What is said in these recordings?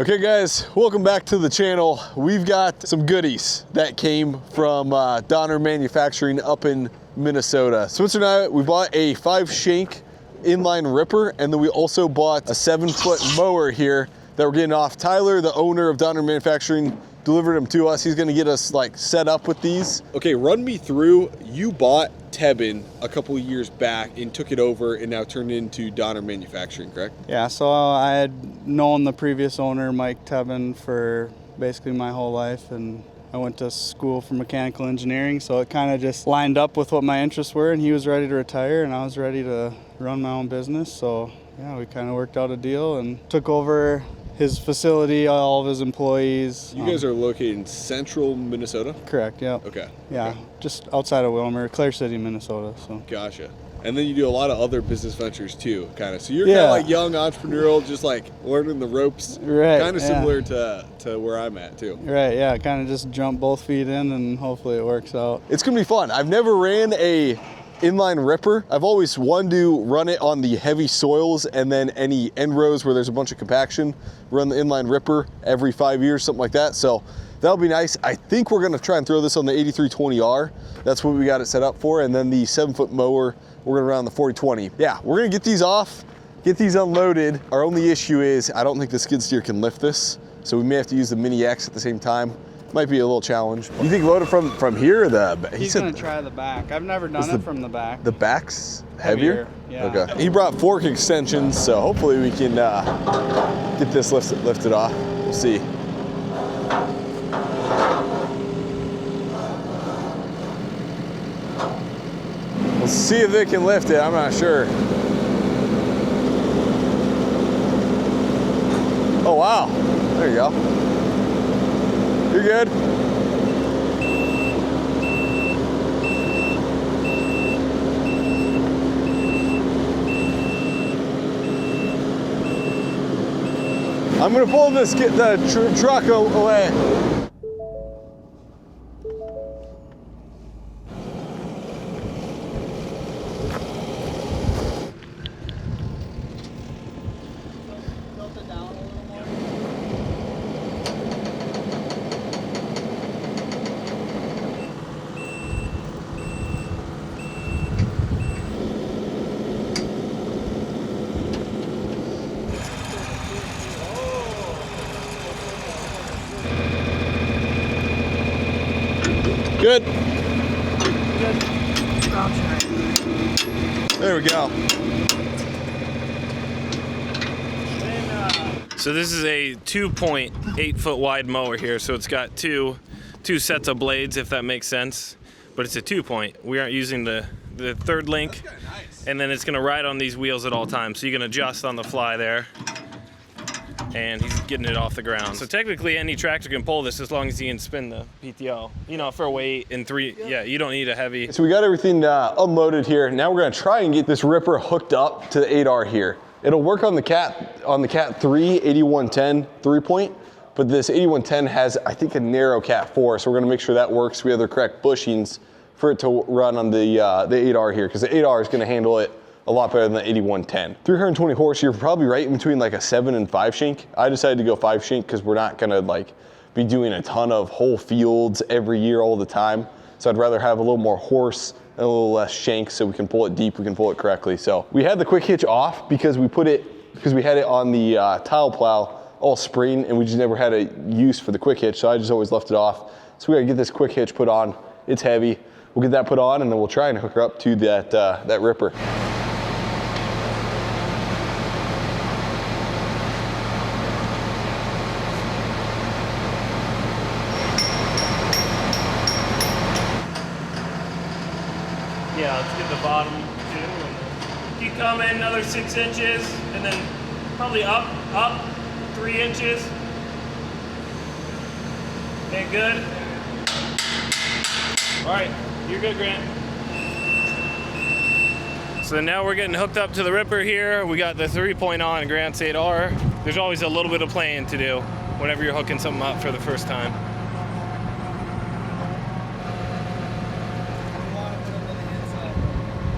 Okay guys, welcome back to the channel. We've got some goodies that came from Donner Manufacturing up in Minnesota. Spencer and I, we bought a 5-shank inline ripper, and then we also bought a 7-foot mower here that we're getting off. Tyler, the owner of Donner Manufacturing, delivered them to us. He's gonna get us like set up with these. Okay, run me through, you bought Tebben a couple of years back and took it over and now turned it into Donner Manufacturing, correct? Yeah, so I had known the previous owner, Mike Tebben, for basically my whole life, and I went to school for mechanical engineering, so it kind of just lined up with what my interests were, and he was ready to retire and I was ready to run my own business. So yeah, we kind of worked out a deal and took over his facility, all of his employees. You guys are located in central Minnesota? Correct, yeah. Okay. Yeah, okay. Just outside of Wilmer, Clare City, Minnesota. So. Gotcha. And then you do a lot of other business ventures too, kind of. So you're kind of like young entrepreneurial, just like learning the ropes. Right. Kind of similar to where I'm at too. Right, yeah, kind of just jump both feet in and hopefully it works out. It's gonna be fun. I've never ran a inline ripper. I've always wanted to run it on the heavy soils, and then any end rows where there's a bunch of compaction, run the inline ripper every 5 years, something like that. So that'll be nice. I think we're gonna try and throw this on the 8320R. That's what we got it set up for. And then the 7-foot mower, we're gonna run on the 4020. Yeah, we're gonna get these off, get these unloaded. Our only issue is I don't think the skid steer can lift this, so we may have to use the Mini X at the same time. Might be a little challenge. You think load it from here or the? He's gonna try the back. I've never done it from the back. The back's heavier? Yeah. Okay. He brought fork extensions, so hopefully we can get this lifted off. We'll see. We'll see if they can lift it. I'm not sure. Oh wow! There you go. You're good. I'm gonna pull this, get the truck away. Tilt it down a little more. Good. Good. There we go. So this is a 2.8 foot wide mower here, so it's got two sets of blades, if that makes sense, but it's a 2-point. We aren't using the third link, and then it's gonna ride on these wheels at all times, so you can adjust on the fly there, and he's getting it off the ground. So technically any tractor can pull this as long as you can spin the PTO. You know, for a weight and you don't need a heavy. So we got everything unloaded here. Now we're gonna try and get this ripper hooked up to the 8R here. It'll work on the Cat 3 8110 3-point, but this 8110 has, I think, a narrow Cat 4, so we're gonna make sure that works. We have the correct bushings for it to run on the 8R here, because the 8R is gonna handle it a lot better than the 8110. 320 horse, you're probably right in between like a 7 and 5 shank. I decided to go 5 shank because we're not gonna like be doing a ton of whole fields every year all the time. So I'd rather have a little more horse and a little less shank so we can pull it deep, we can pull it correctly. So we had the quick hitch off because we had it on the tile plow all spring, and we just never had a use for the quick hitch, so I just always left it off. So we gotta get this quick hitch put on. It's heavy. We'll get that put on, and then we'll try and hook her up to that ripper. Yeah, let's get the bottom too. And keep coming, another 6 inches, and then probably up 3 inches. Okay, good. All right, you're good, Grant. So now we're getting hooked up to the ripper here. We got the 3-point on Grant's 8R. There's always a little bit of playing to do whenever you're hooking something up for the first time.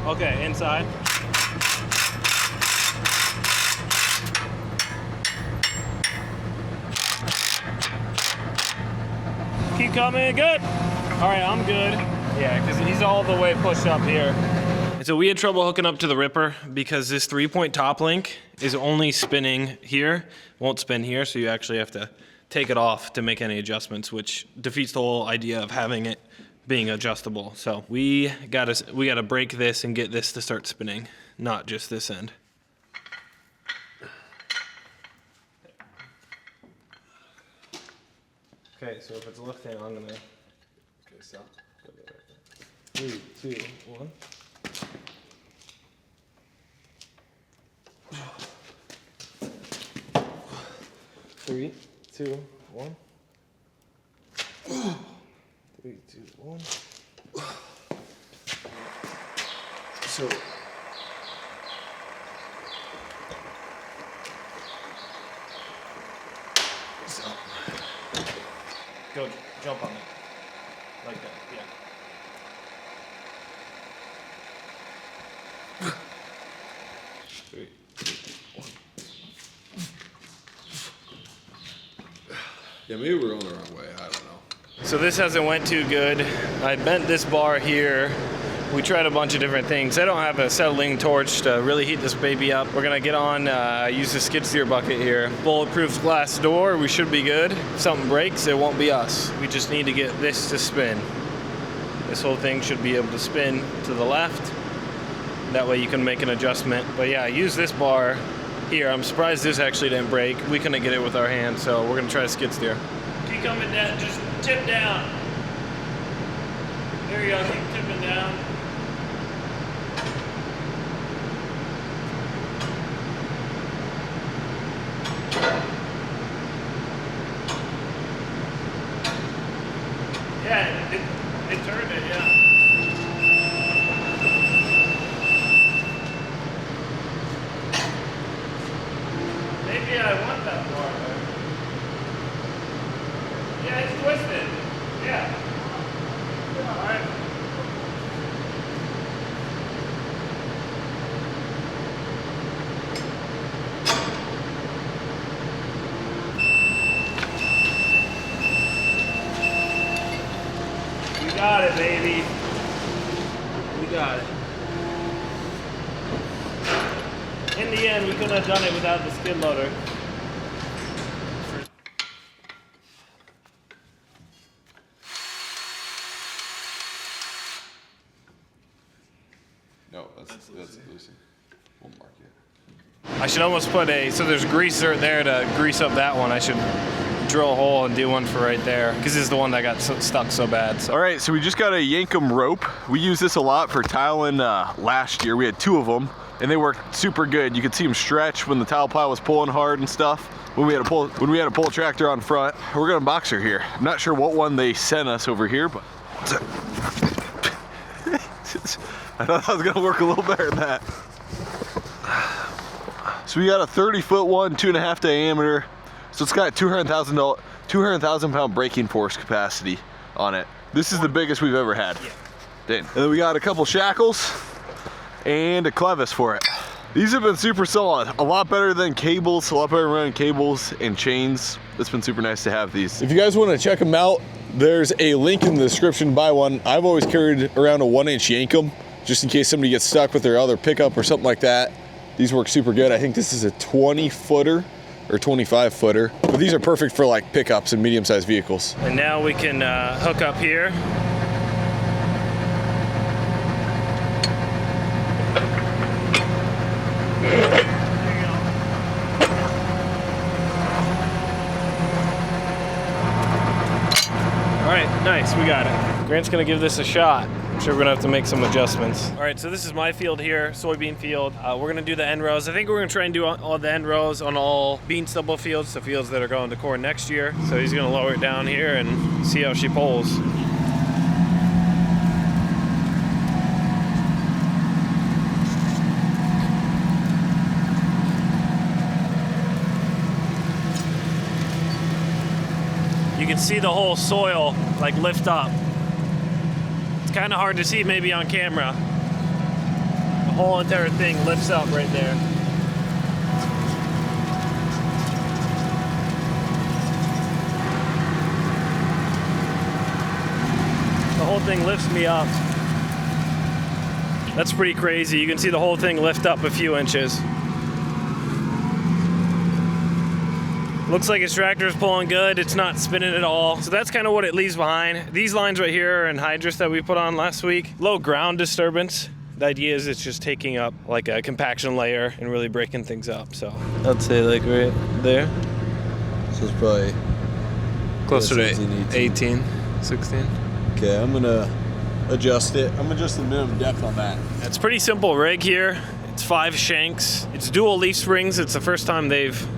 Okay, inside. coming, good. All right, I'm good. Yeah, because he's all the way pushed up here. And so we had trouble hooking up to the Ripper because this 3-point top link is only spinning here, won't spin here, so you actually have to take it off to make any adjustments, which defeats the whole idea of having it being adjustable. So we gotta break this and get this to start spinning, not just this end. Okay, so if it's left hand, I'm gonna. Okay, stop. 3, 2, 1. Three, two, one. 3, 2, 1. So. Go jump on it. Like that, yeah. Three, two, one. Yeah, maybe we're on the wrong way. I don't know. So this hasn't went too good. I bent this bar here. We tried a bunch of different things. I don't have a settling torch to really heat this baby up. We're gonna get on, use the skid steer bucket here. Bulletproof glass door, we should be good. If something breaks, it won't be us. We just need to get this to spin. This whole thing should be able to spin to the left. That way you can make an adjustment. But yeah, use this bar here. I'm surprised this actually didn't break. We couldn't get it with our hands, so we're gonna try a skid steer. Keep coming down, just tip down. There you go, keep tipping down. Yeah, it turned it, yeah. Maybe I want that bar there. Yeah, it's twisted. Yeah. All right. We got it, baby. We got it. In the end, we couldn't have done it without the skid loader. No, that's loosened. We'll mark it. I should almost put so there's greaser there to grease up that one. I should drill a hole and do one for right there, because this is the one that got stuck so bad. So. All right, so we just got a Yankum rope. We used this a lot for tiling last year. We had 2 of them, and they worked super good. You could see them stretch when the tile pile was pulling hard and stuff. When we had a pull tractor on front. We're gonna box her here. I'm not sure what one they sent us over here, but I thought that was gonna work a little better than that. So we got a 30-foot one, 2.5 diameter. So it's got 200,000 pound braking force capacity on it. This is the biggest we've ever had. Yeah. Dang. And then we got a couple shackles and a clevis for it. These have been super solid. A lot better than cables, a lot better than running cables and chains. It's been super nice to have these. If you guys want to check them out, there's a link in the description to buy one. I've always carried around a 1-inch Yankum, just in case somebody gets stuck with their other pickup or something like that. These work super good. I think this is a 20-footer or 25-footer, but these are perfect for like pickups and medium-sized vehicles. And now we can hook up here. All right, nice, we got it. Grant's gonna give this a shot. I'm sure we're gonna have to make some adjustments. All right, so this is my field here, soybean field. We're gonna do the end rows. I think we're gonna try and do all the end rows on all bean stubble fields, the fields that are going to corn next year. So he's gonna lower it down here and see how she pulls. You can see the whole soil like lift up. It's kind of hard to see maybe on camera. The whole entire thing lifts up right there. thing lifts me up. That's pretty crazy. You can see the whole thing lift up a few inches. Looks like his tractor is pulling good. It's not spinning at all. So that's kind of what it leaves behind. These lines right here are anhydrous that we put on last week. Low ground disturbance. The idea is it's just taking up like a compaction layer and really breaking things up. So I'd say like right there. So it's probably closer to 18, 16. Okay, I'm gonna adjust it. I'm gonna adjust the minimum depth on that. It's pretty simple rig here. It's 5 shanks. It's dual leaf springs. It's the first time they've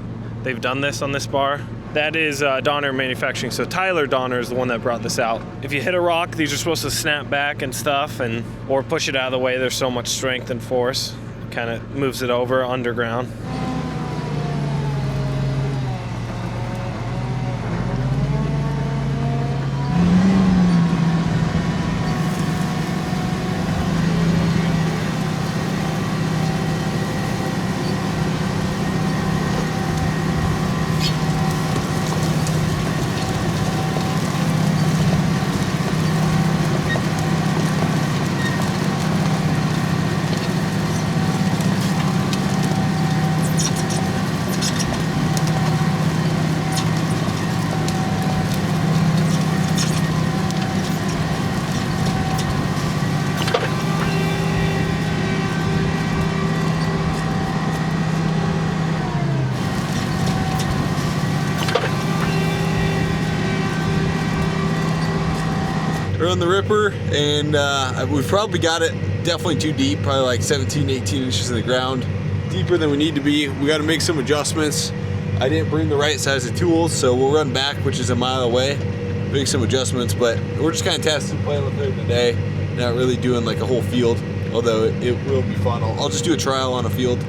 done this on this bar. That is Donner Manufacturing. So Tyler Donner is the one that brought this out. If you hit a rock, these are supposed to snap back and stuff, or push it out of the way. There's so much strength and force. Kind of moves it over underground. We're on the Ripper, and we've probably got it definitely too deep, probably like 17, 18 inches in the ground. Deeper than we need to be. We got to make some adjustments. I didn't bring the right size of tools, so we'll run back, which is a mile away, make some adjustments, but we're just kind of testing, playing with it today, not really doing like a whole field, although it will be fun. I'll just do a trial on a field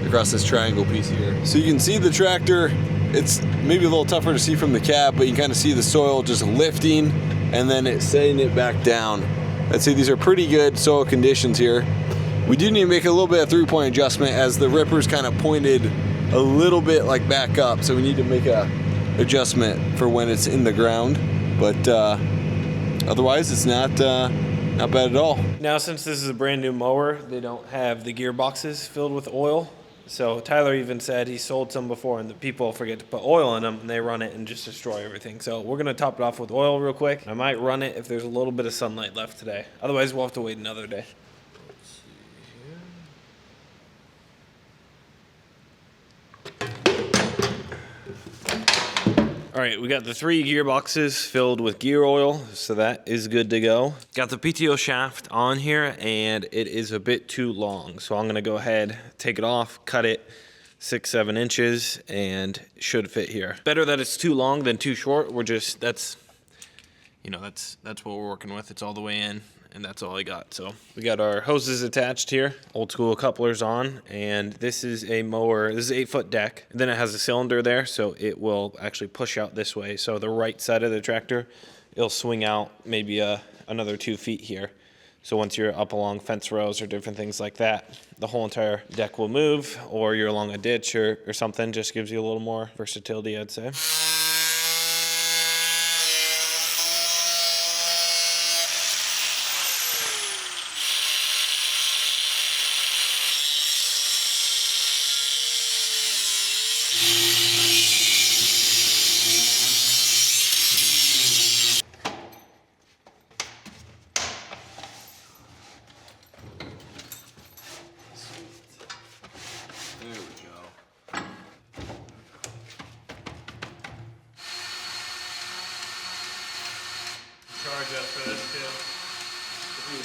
across this triangle piece here. So you can see the tractor. It's maybe a little tougher to see from the cab, but you can kind of see the soil just lifting and then it's setting it back down. I'd say these are pretty good soil conditions here. We do need to make a little bit of 3-point adjustment as the Ripper's kind of pointed a little bit like back up, so we need to make a adjustment for when it's in the ground, but otherwise it's not bad at all. Now, since this is a brand new mower, they don't have the gearboxes filled with oil. So Tyler even said he sold some before and the people forget to put oil in them and they run it and just destroy everything. So we're gonna top it off with oil real quick. I might run it if there's a little bit of sunlight left today. Otherwise we'll have to wait another day. All right, we got the 3 gearboxes filled with gear oil, so that is good to go. Got the PTO shaft on here, and it is a bit too long, so I'm gonna go ahead, take it off, cut it 6-7 inches, and it should fit here. Better that it's too long than too short. That's what we're working with. It's all the way in, and that's all I got. So we got our hoses attached here, old school couplers on, and this is a mower. This is an 8-foot deck. And then it has a cylinder there, so it will actually push out this way. So the right side of the tractor, it'll swing out maybe another 2 feet here. So once you're up along fence rows or different things like that, the whole entire deck will move, or you're along a ditch or something. Just gives you a little more versatility, I'd say.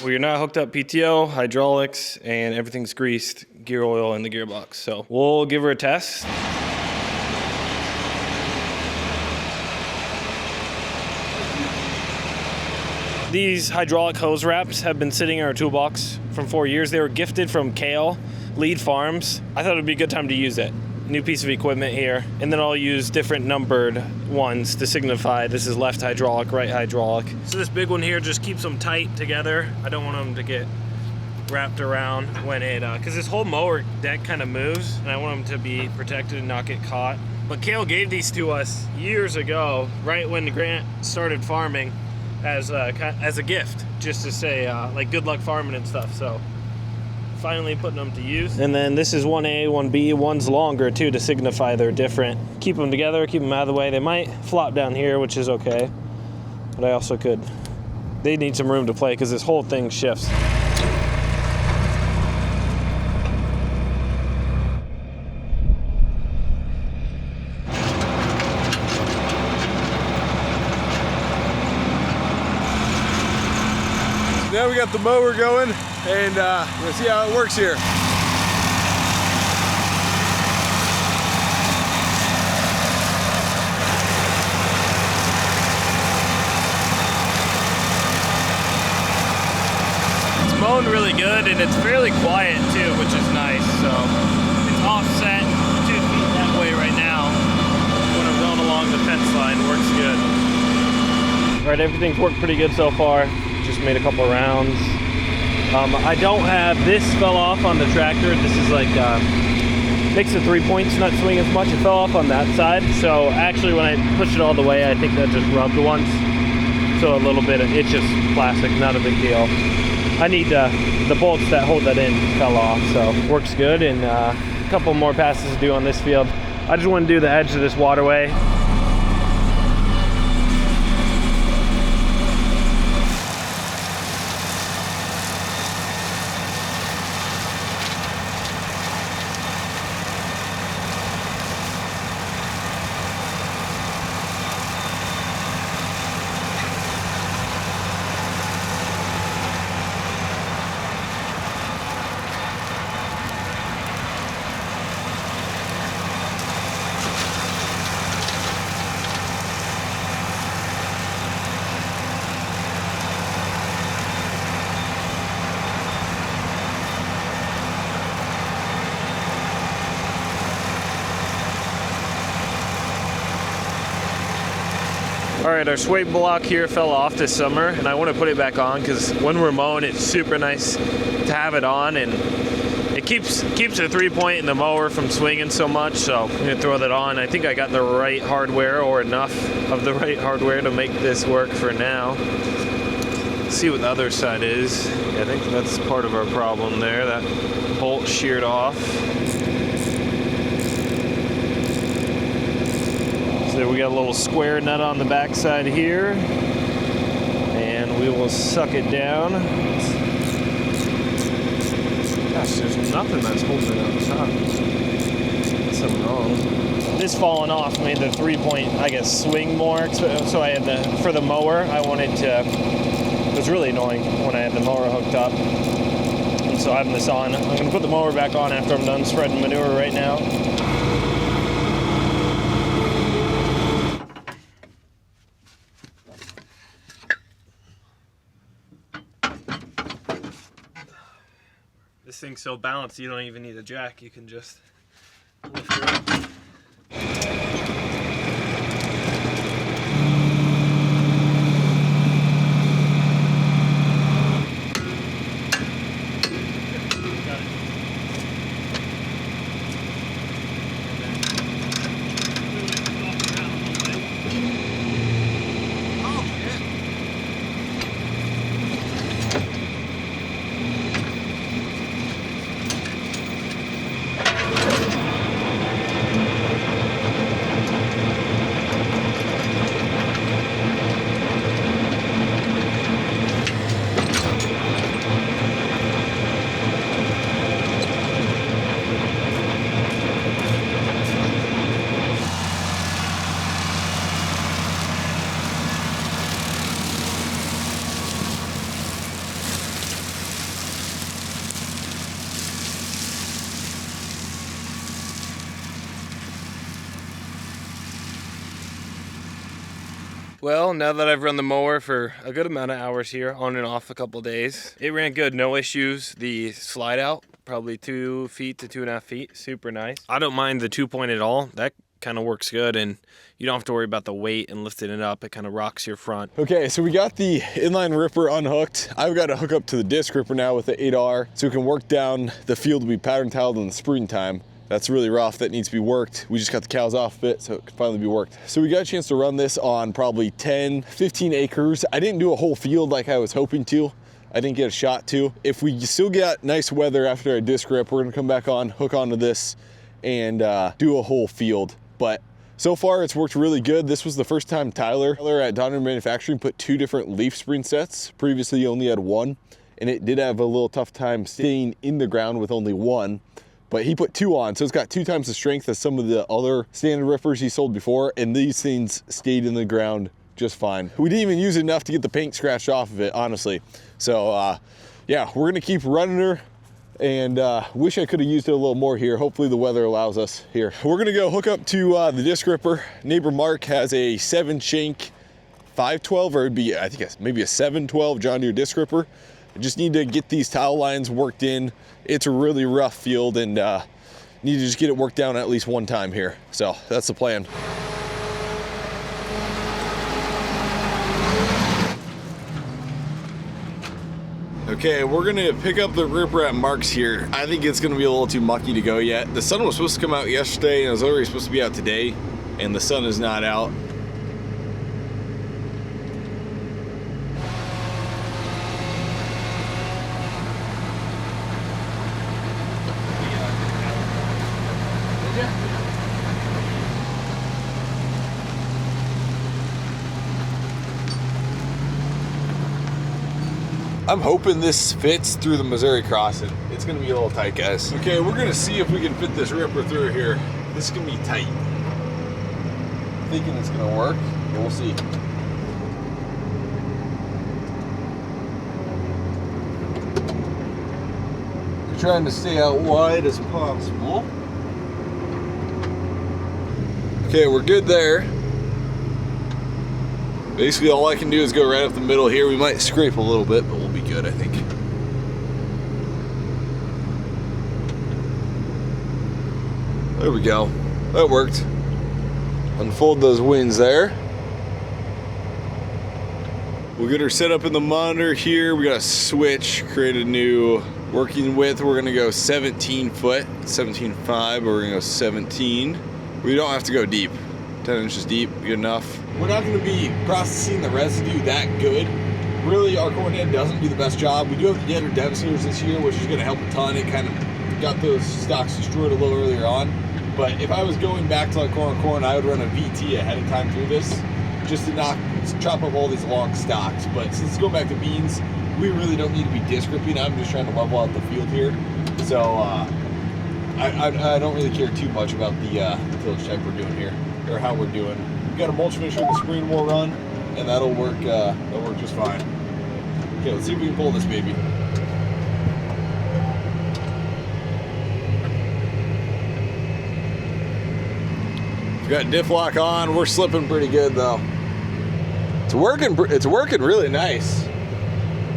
Well, you're not hooked up PTO, hydraulics, and everything's greased, gear oil in the gearbox. So we'll give her a test. These hydraulic hose wraps have been sitting in our toolbox for 4 years. They were gifted from Kale, Lead Farms. I thought it would be a good time to use it. New piece of equipment here, and then I'll use different numbered ones to signify this is left hydraulic, right hydraulic. So this big one here just keeps them tight together. I don't want them to get wrapped around when it, because this whole mower deck kind of moves, and I want them to be protected and not get caught. But Kale gave these to us years ago, right when Grant started farming, as a gift, just to say like good luck farming and stuff. So finally putting them to use. And then this is 1A, 1B. One's longer too to signify they're different. Keep them together, keep them out of the way. They might flop down here, which is okay, but I also could. They need some room to play because this whole thing shifts. Now we got the mower going, and we're gonna see how it works here. It's mowing really good, and it's fairly quiet too, which is nice. So it's offset 2 feet that way right now. When I'm going along the fence line, works good. All right, everything's worked pretty good so far. Just made a couple rounds. I don't have, this fell off on the tractor. This is like, makes the 3 points not swing as much. It fell off on that side. So actually when I pushed it all the way, I think that just rubbed once. So a little bit, it's just plastic, not a big deal. I need the bolts that hold that in fell off, so works good. And a couple more passes to do on this field. I just want to do the edge of this waterway. All right, our sway block here fell off this summer, and I want to put it back on because when we're mowing, it's super nice to have it on, and it keeps the 3-point and the mower from swinging so much. So I'm gonna throw that on. I think I got the right hardware, or enough of the right hardware to make this work for now. Let's see what the other side is. Yeah, I think that's part of our problem there. That bolt sheared off. So we got a little square nut on the back side here, and we will suck it down. Gosh, there's nothing that's holding it on top. That's something wrong. This falling off made the 3-point, I guess, swing more. So I had for the mower, I wanted to, it was really annoying when I had the mower hooked up. And so having this on, I'm gonna put the mower back on after I'm done spreading manure right now. This thing's so balanced, you don't even need a jack. You can just lift it up. Well, now that I've run the mower for a good amount of hours here, on and off a couple days, it ran good, no issues. The slide out, probably 2 feet to 2.5 feet, super nice. I don't mind the 2-point at all. That kind of works good, and you don't have to worry about the weight and lifting it up. It kind of rocks your front. Okay, so we got the inline ripper unhooked. I've got to hook up to the disc ripper now with the 8R so we can work down the field we pattern tiled in the springtime. That's really rough. That needs to be worked. We just got the cows off of it, so it can finally be worked. So we got a chance to run this on probably 10, 15 acres. I didn't do a whole field like I was hoping to. I didn't get a shot to. If we still get nice weather after our disc rip, we're gonna come back on, hook onto this, and do a whole field. But so far it's worked really good. This was the first time Tyler at Donner Manufacturing put 2 different leaf spring sets. Previously he only had 1, and it did have a little tough time staying in the ground with only 1. But he put 2 on, so it's got 2 times the strength as some of the other standard rippers he sold before, and these things stayed in the ground just fine. We didn't even use it enough to get the paint scratched off of it, honestly. So yeah, we're gonna keep running her, and wish I could have used it a little more here. Hopefully the weather allows us here. We're gonna go hook up to the disc ripper. Neighbor Mark has a 7 Shank 512, or it'd be, I think maybe a 712 John Deere disc ripper. I just need to get these towel lines worked in. It's a really rough field, and need to just get it worked down at least one time here. So that's the plan. Okay, we're gonna pick up the ripper at Mark's here. I think it's gonna be a little too mucky to go yet. The sun was supposed to come out yesterday, and it was already supposed to be out today, and the sun is not out. I'm hoping this fits through the Missouri crossing. It's gonna be a little tight, guys. Okay, we're gonna see if we can fit this ripper through here. This is gonna be tight. Thinking it's gonna work, but we'll see. We're trying to stay out wide as possible. Okay, we're good there. Basically, all I can do is go right up the middle here. We might scrape a little bit, but we'll be good, I think. There we go. That worked. Unfold those wings there. We'll get her set up in the monitor here. We got a switch, create a new working width. We're gonna go 17 foot, 17.5, but we're gonna go 17. We don't have to go deep. 10 inches deep, good enough. We're not gonna be processing the residue that good. Really, our corn head doesn't do the best job. We do have the Deader Devastators this year, which is gonna help a ton. It kind of got those stalks destroyed a little earlier on. But if I was going back to like corn, I would run a VT ahead of time through this, just to chop up all these long stalks. But since it's going back to beans, we really don't need to be disc ripping. I'm just trying to level out the field here. So I don't really care too much about the tillage type we're doing here, or how we're doing. We've got a mulch finisher the spring will run, and that'll work just fine. Okay, let's see if we can pull this baby. We've got diff lock on. We're slipping pretty good though. It's working really nice.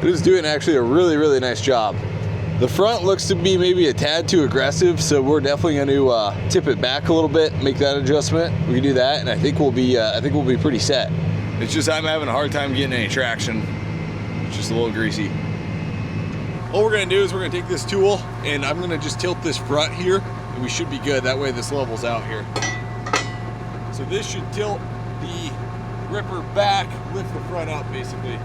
It is doing actually a really nice job. The front looks to be maybe a tad too aggressive, so we're definitely going to tip it back a little bit, make that adjustment. We can do that, and I think we'll be pretty set. It's just I'm having a hard time getting any traction. It's just a little greasy. All we're going to do is we're going to take this tool, and I'm going to just tilt this front here, and we should be good. That way this levels out here. So this should tilt the ripper back, lift the front up basically.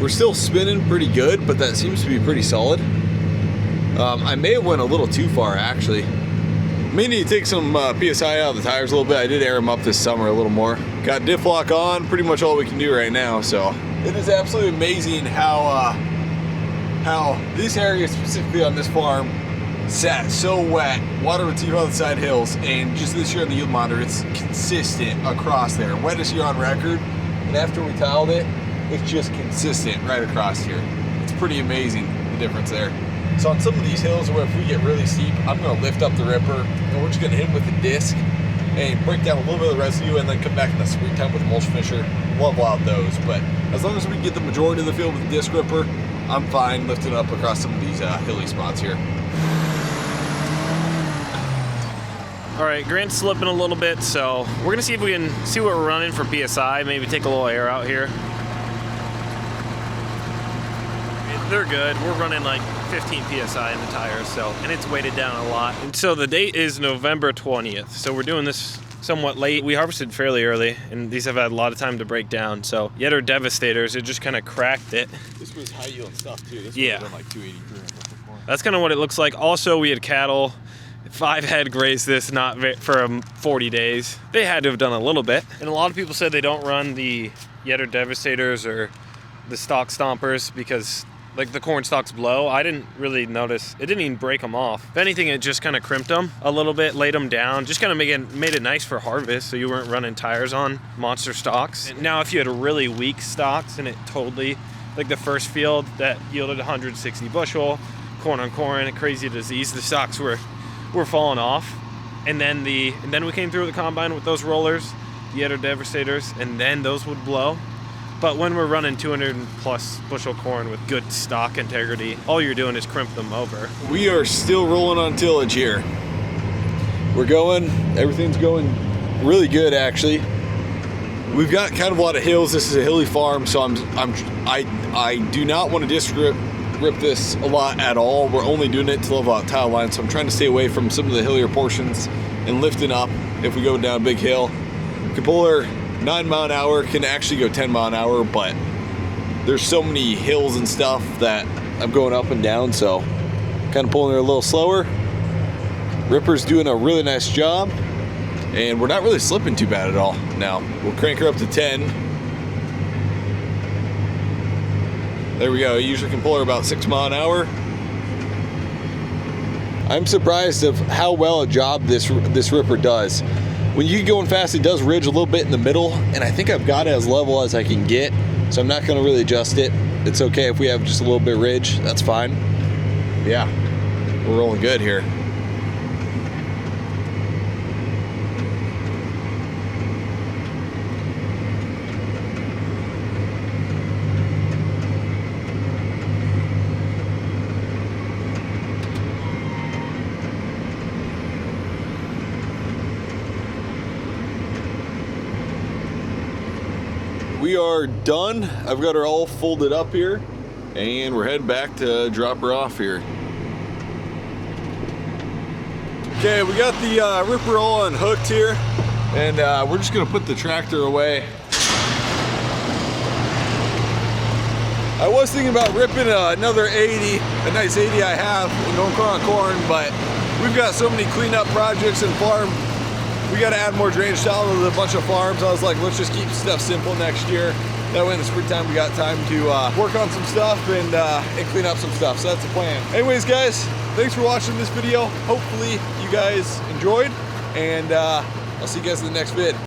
We're still spinning pretty good, but that seems to be pretty solid. I may have went a little too far actually. May need to take some PSI out of the tires a little bit. I did air them up this summer a little more. Got diff lock on, pretty much all we can do right now. So it is absolutely amazing how this area specifically on this farm sat so wet. Water would seep on the side hills, and just this year on the yield monitor, it's consistent across there. Wettest year on record, and after we tiled it, it's just consistent right across here. It's pretty amazing, the difference there. So on some of these hills where if we get really steep, I'm gonna lift up the ripper and we're just gonna hit them with the disc and break down a little bit of the residue and then come back in the springtime with a mulch finisher. Love out those, but as long as we can get the majority of the field with the disc ripper, I'm fine lifting up across some of these hilly spots here. All right, Grant's slipping a little bit, so we're gonna see if we can see what we're running for PSI, maybe take a little air out here. They're good. We're running like 15 PSI in the tires, so, and it's weighted down a lot. And so the date is November 20th, so we're doing this somewhat late. We harvested fairly early, and these have had a lot of time to break down. So Yetter Devastators, it just kind of cracked it. This was high yield stuff too. This yeah. was like 283. That's kind of what it looks like. Also, we had cattle. 5 head grazed this for 40 days. They had to have done a little bit. And a lot of people said they don't run the Yetter Devastators or the Stalk Stompers because like the corn stalks blow. I didn't really notice. It didn't even break them off. If anything, it just kind of crimped them a little bit, laid them down, just kind of made it nice for harvest so you weren't running tires on monster stalks. And now if you had really weak stalks and it totally, like the first field that yielded 160 bushel, corn on corn, crazy disease, the stalks were falling off. And then we came through the combine with those rollers, the Yetter Devastators, and then those would blow. But when we're running 200 plus bushel corn with good stock integrity, all you're doing is crimp them over. We are still rolling on tillage here. Everything's going really good actually. We've got kind of a lot of hills. This is a hilly farm, so I do not want to disc rip this a lot at all. We're only doing it to level out tile lines, so I'm trying to stay away from some of the hillier portions and lifting up if we go down a big hill. Capolar 9 mile an hour can actually go 10 mile an hour, but there's so many hills and stuff that I'm going up and down, so kind of pulling her a little slower. Ripper's doing a really nice job, and we're not really slipping too bad at all. Now we'll crank her up to 10. There we go. I usually can pull her about 6 mile an hour. I'm surprised of how well a job this ripper does. When you get going fast, it does ridge a little bit in the middle, and I think I've got it as level as I can get, so I'm not going to really adjust it. It's okay if we have just a little bit of ridge, that's fine. Yeah, we're rolling good here. We are done. I've got her all folded up here, and we're heading back to drop her off here. Okay, we got the ripper all unhooked here, and we're just gonna put the tractor away. I was thinking about ripping another 80, a nice 80 I have, and going corn on corn, but we've got so many cleanup projects and farm. We got to add more drainage tile to a bunch of farms. I was like, let's just keep stuff simple next year. That way in the springtime we got time to work on some stuff and clean up some stuff. So that's the plan. Anyways, guys, thanks for watching this video. Hopefully you guys enjoyed, and I'll see you guys in the next vid.